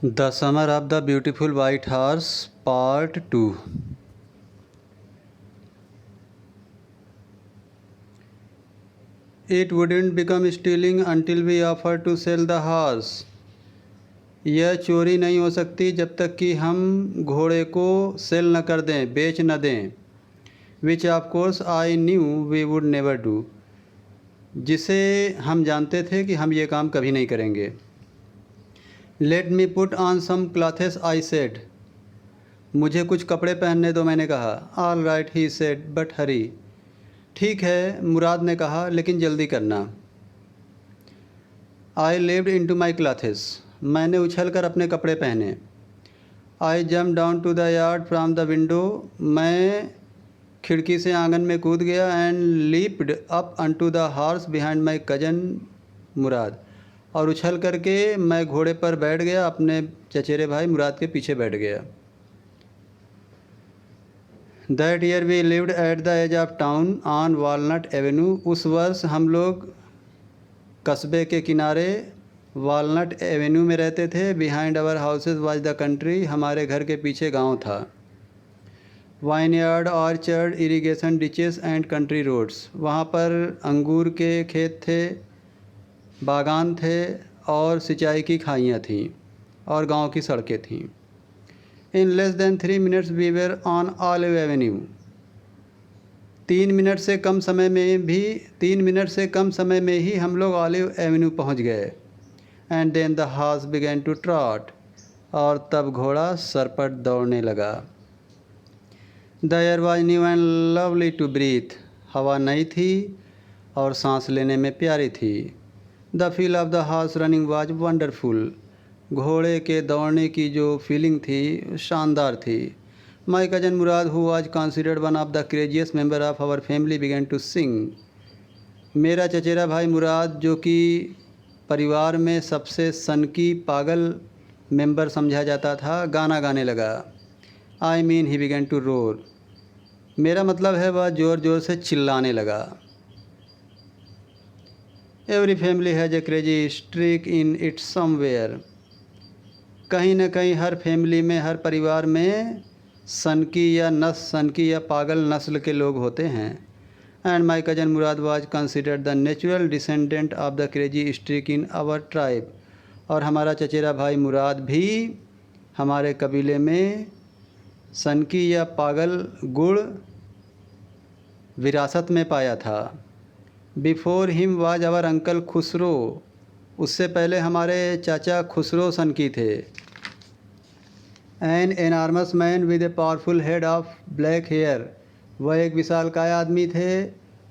The Summer of the Beautiful White Horse, Part 2. It wouldn't become stealing until we offered to sell the horse. यह चोरी नहीं हो सकती जब तक कि हम घोड़े को सेल न कर दें, बेच न दें. Which of course I knew we would never do. जिसे हम जानते थे कि हम ये काम कभी नहीं करेंगे. Let me put on some clothes, I said. मुझे कुछ कपड़े पहनने दो, मैंने कहा. All right, he said, but hurry. ठीक है, मुराद ने कहा, लेकिन जल्दी करना. I leaped into my clothes. मैंने उछलकर अपने कपड़े पहने. I jumped down to the yard from the window. मैं खिड़की से आंगन में कूद गया and leaped up onto the horse behind my cousin मुराद. और उछल करके मैं घोड़े पर बैठ गया, अपने चचेरे भाई मुराद के पीछे बैठ गया. That year we lived at the edge of town on Walnut Avenue. उस वर्ष हम लोग कस्बे के किनारे वालनट एवेन्यू में रहते थे. Behind our houses was the country. हमारे घर के पीछे गांव था. Vineyard, orchard, irrigation ditches and country roads. वहाँ पर अंगूर के खेत थे, बागान थे और सिंचाई की खाइयाँ थीं और गांव की सड़कें थीं. In less than 3 minutes we were on Olive Avenue. 3 minute से कम समय में ही हम लोग ऑलिव एवेन्यू पहुंच गए. And then the horse began to trot. और तब घोड़ा सरपट दौड़ने लगा. The air was new and lovely to breathe. हवा नई थी और सांस लेने में प्यारी थी. The feel of the horse running was wonderful. घोड़े के दौड़ने की जो फीलिंग थी शानदार थी. My cousin Murad, who was considered one of the craziest member of our family, began to sing. मेरा चचेरा भाई मुराद, जो कि परिवार में सबसे सनकी पागल मेंबर समझा जाता था, गाना गाने लगा. I mean he began to roar. मेरा मतलब है वह ज़ोर ज़ोर से चिल्लाने लगा. Every family has a crazy streak in it somewhere. कहीं न कहीं हर फैमिली में, हर परिवार में सनकी या पागल नस्ल के लोग होते हैं. And my cousin Murad was considered the natural descendant of the crazy streak in our tribe. और हमारा चचेरा भाई मुराद भी हमारे कबीले में सनकी या पागल गुण विरासत में पाया था. Before him was our uncle Khusro. उससे पहले हमारे चाचा खुसरो सनकी थे. An enormous man with a powerful head of black hair. वह एक विशालकाय आदमी थे.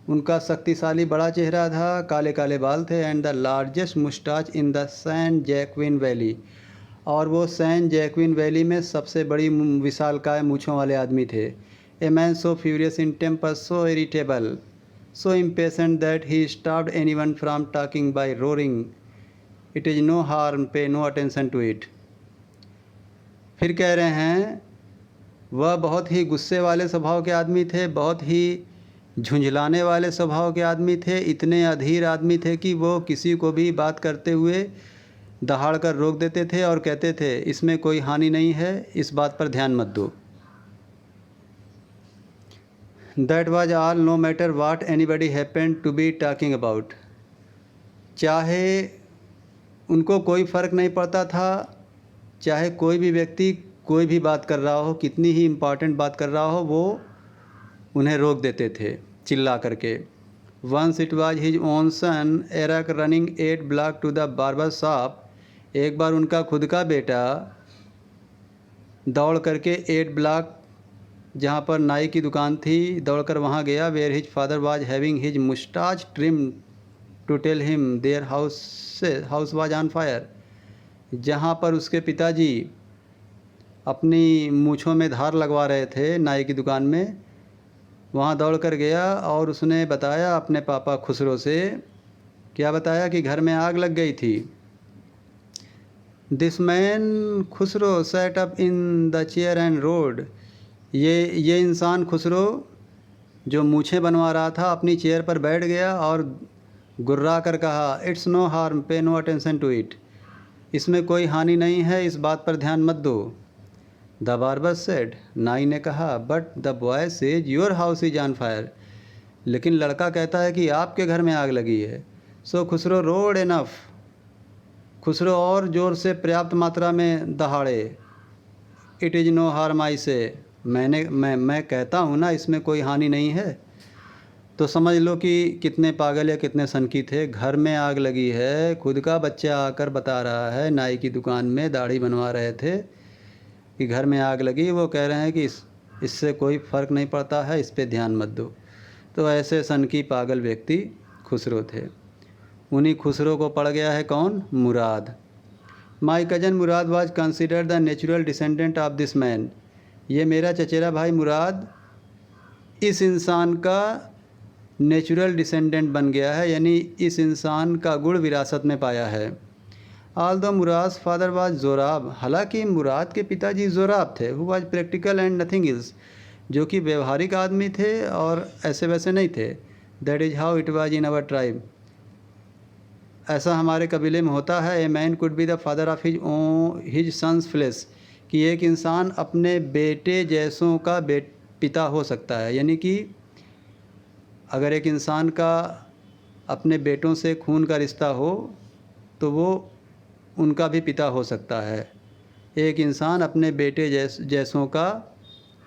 उनका शक्तिशाली बड़ा चेहरा था, काले काले बाल थे. And the largest mustache in the San Joaquin Valley. और वो सैन जैक्विन वैली में सबसे बड़ी विशालकाय मूँछों वाले आदमी थे. A man so furious in temper, so irritable, so impatient that he stopped anyone from talking by roaring. It is no harm, pay no attention to it. फिर कह रहे हैं, वह बहुत ही गुस्से वाले स्वभाव के आदमी थे, बहुत ही झुंझलाने वाले स्वभाव के आदमी थे. इतने अधीर आदमी थे कि वो किसी को भी बात करते हुए दहाड़ कर रोक देते थे और कहते थे, इसमें कोई हानि नहीं है, इस बात पर ध्यान मत दो. That was all, no matter what anybody happened to be talking about. चाहे उनको कोई फ़र्क नहीं पड़ता था, चाहे कोई भी व्यक्ति कोई भी बात कर रहा हो, कितनी ही इम्पॉर्टेंट बात कर रहा हो, वो उन्हें रोक देते थे चिल्ला करके. Once it was his own son, Eric, running 8 blocks to the barber shop. एक बार उनका खुद का बेटा दौड़ करके 8 ब्लॉक, जहाँ पर नाई की दुकान थी, दौड़कर वहाँ गया. Where his father was having his mustache trimmed to tell him their house was on fire. जहाँ पर उसके पिताजी अपनी मूँछों में धार लगवा रहे थे नाई की दुकान में, वहाँ दौड़ कर गया और उसने बताया अपने पापा खुसरो से. क्या बताया? कि घर में आग लग गई थी. This man Khusro sat up in the chair and roared. ये इंसान खुसरो जो मूछें बनवा रहा था, अपनी चेयर पर बैठ गया और गुर्रा कर कहा, It's no harm, pay no attention to it. इसमें कोई हानि नहीं है, इस बात पर ध्यान मत दो। द बार्बर सेड, नाई ने कहा, but the boy says your house is on fire, लेकिन लड़का कहता है कि आपके घर में आग लगी है। So Khusro roared enough, Khusro और ज़ोर से पर्याप्त मात्रा में दहाड़े। It is no harm I say, मैं कहता हूँ ना, इसमें कोई हानि नहीं है। तो समझ लो कि कितने पागल या कितने सनकी थे। घर में आग लगी है, खुद का बच्चा आकर बता रहा है, नाई की दुकान में दाढ़ी बनवा रहे थे कि घर में आग लगी, वो कह रहे हैं कि इससे कोई फ़र्क नहीं पड़ता है, इस पे ध्यान मत दो। तो ऐसे सनकी पागल व्यक्ति खुसरो थे। उन्हीं खुसरो को पड़ गया है कौन? Murad. My cousin Murad was considered the natural descendant of this man. ये मेरा चचेरा भाई मुराद इस इंसान का नेचुरल डिसेंडेंट बन गया है, यानी इस इंसान का गुण विरासत में पाया है। ऑल्दो मुराद फादर वाज जोराब, हालांकि मुराद के पिताजी जोराब थे, who was practical and nothing else, जो कि व्यवहारिक आदमी थे और ऐसे वैसे नहीं थे। That is how it was in our tribe, ऐसा हमारे कबीले में होता है। A man could be the father of his sons flesh, कि एक इंसान अपने बेटे जैसों का पिता हो सकता है, यानी कि अगर एक इंसान का अपने बेटों से खून का रिश्ता हो तो वो उनका भी पिता हो सकता है। एक इंसान अपने बेटे जैसों का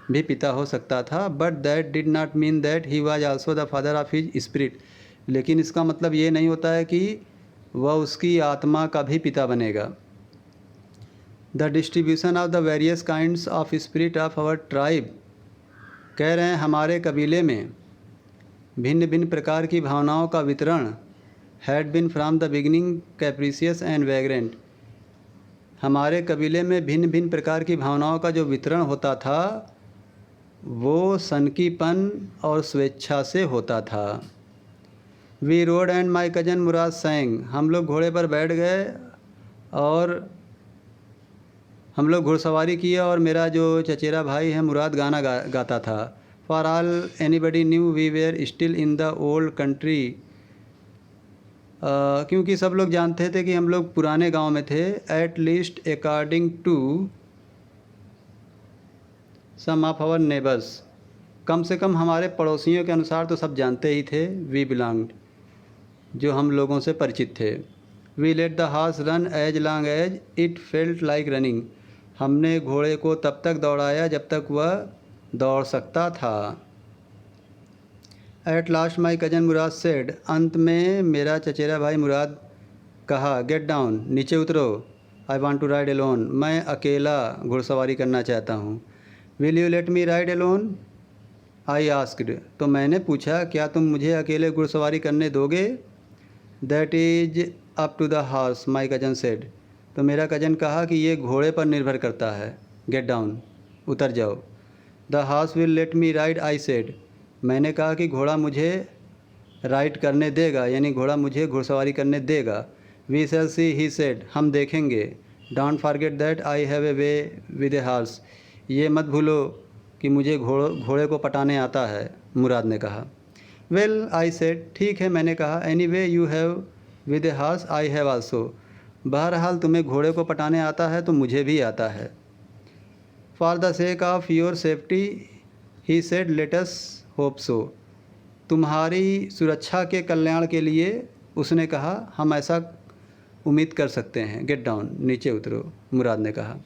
भी पिता हो सकता था। But that did not mean that he was also the father of his spirit, लेकिन इसका मतलब ये नहीं होता है कि वह उसकी आत्मा का भी पिता बनेगा। The distribution of the various kinds of spirit of our tribe, कह रहे हैं हमारे कबीले में भिन्न भिन्न प्रकार की भावनाओं का वितरण had been from the beginning capricious and vagrant, हमारे कबीले में भिन्न भिन्न प्रकार की भावनाओं का जो वितरण होता था वो सनकीपन और स्वेच्छा से होता था। We rode and my cousin Murad sang, हम लोग घोड़े पर बैठ गए और हम लोग घुड़सवारी किए और मेरा जो चचेरा भाई है मुराद गाना गाता था। For all anybody knew we were still in the old country, क्योंकि सब लोग जानते थे कि हम लोग पुराने गांव में थे। At least according to some of our neighbours, कम से कम हमारे पड़ोसियों के अनुसार तो सब जानते ही थे। वी बिलोंग्ड, जो हम लोगों से परिचित थे। We let the horse run as long as it felt like running, हमने घोड़े को तब तक दौड़ाया जब तक वह दौड़ सकता था। At last my cousin Murad said, अंत में मेरा चचेरा भाई मुराद कहा, गेट डाउन, नीचे उतरो। I want to ride alone, मैं अकेला घुड़सवारी करना चाहता हूँ। Will you let me ride alone, I asked, तो मैंने पूछा क्या तुम मुझे अकेले घुड़सवारी करने दोगे। That is up to the horse my cousin said, तो मेरा कज़न कहा कि ये घोड़े पर निर्भर करता है। गेट डाउन, उतर जाओ। The horse will let me ride, I said, मैंने कहा कि घोड़ा मुझे राइड करने देगा, यानी घोड़ा मुझे घुड़सवारी करने देगा। We shall C, he said, हम देखेंगे। Don't forget that I have a way with a horse, ये मत भूलो कि मुझे घोड़े को पटाने आता है, मुराद ने कहा। वेल आई सेड, ठीक है, मैंने कहा। Any way you have with a horse I have also, बहरहाल तुम्हें घोड़े को पटाने आता है तो मुझे भी आता है। For the sake of your safety he said, let us hope so, तुम्हारी सुरक्षा के कल्याण के लिए उसने कहा हम ऐसा उम्मीद कर सकते हैं। गेट डाउन, नीचे उतरो, मुराद ने कहा।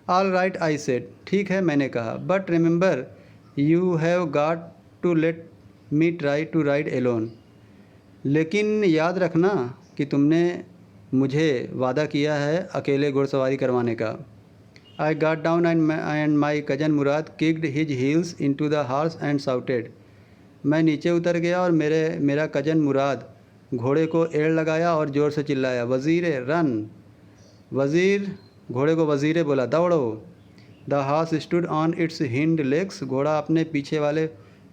ऑल राइट आई सेड, ठीक है, मैंने कहा। But remember you have got to let me try to ride alone, लेकिन याद रखना कि तुमने मुझे वादा किया है अकेले घुड़सवारी करवाने का। I got down and my cousin Murad kicked his heels into the horse and shouted, मैं नीचे उतर गया और मेरा कज़न मुराद घोड़े को एड़ लगाया और ज़ोर से चिल्लाया, वज़ीरे रन, वज़ीर, घोड़े को वज़ीरे बोला, दौड़ो। The horse stood on its hind legs, घोड़ा अपने पीछे वाले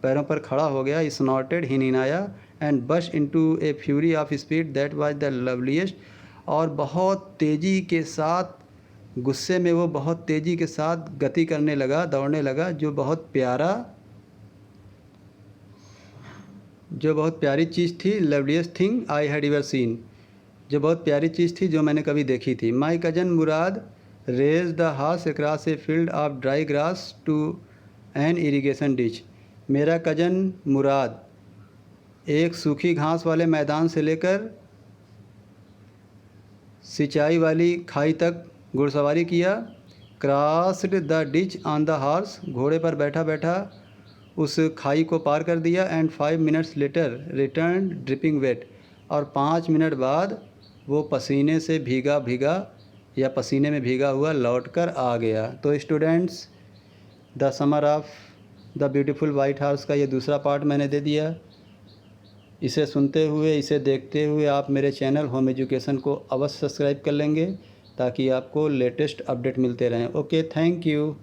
पैरों पर खड़ा हो गया। स्नॉटेड, हिनहिनाया, and burst into a fury of speed that was the loveliest, और बहुत तेज़ी के साथ, गुस्से में वो बहुत तेज़ी के साथ गति करने लगा, दौड़ने लगा, जो बहुत प्यारी चीज़ थी। Loveliest thing I had ever seen, जो बहुत प्यारी चीज़ थी जो मैंने कभी देखी थी। My cousin Murad raced the horse across a field of dry grass to an irrigation ditch. मेरा कजन मुराद एक सूखी घास वाले मैदान से लेकर सिंचाई वाली खाई तक घुड़सवारी किया। Crossed the ditch on the horse, घोड़े पर बैठा बैठा उस खाई को पार कर दिया। And 5 minutes later return dripping wet, और 5 मिनट बाद वो पसीने से भीगा भीगा या पसीने में भीगा हुआ लौट कर आ गया। तो students, the summer of the beautiful white house का ये दूसरा पार्ट मैंने दे दिया। इसे सुनते हुए, इसे देखते हुए आप मेरे चैनल होम एजुकेशन को अवश्य सब्सक्राइब कर लेंगे ताकि आपको लेटेस्ट अपडेट मिलते रहें। Okay, thank you.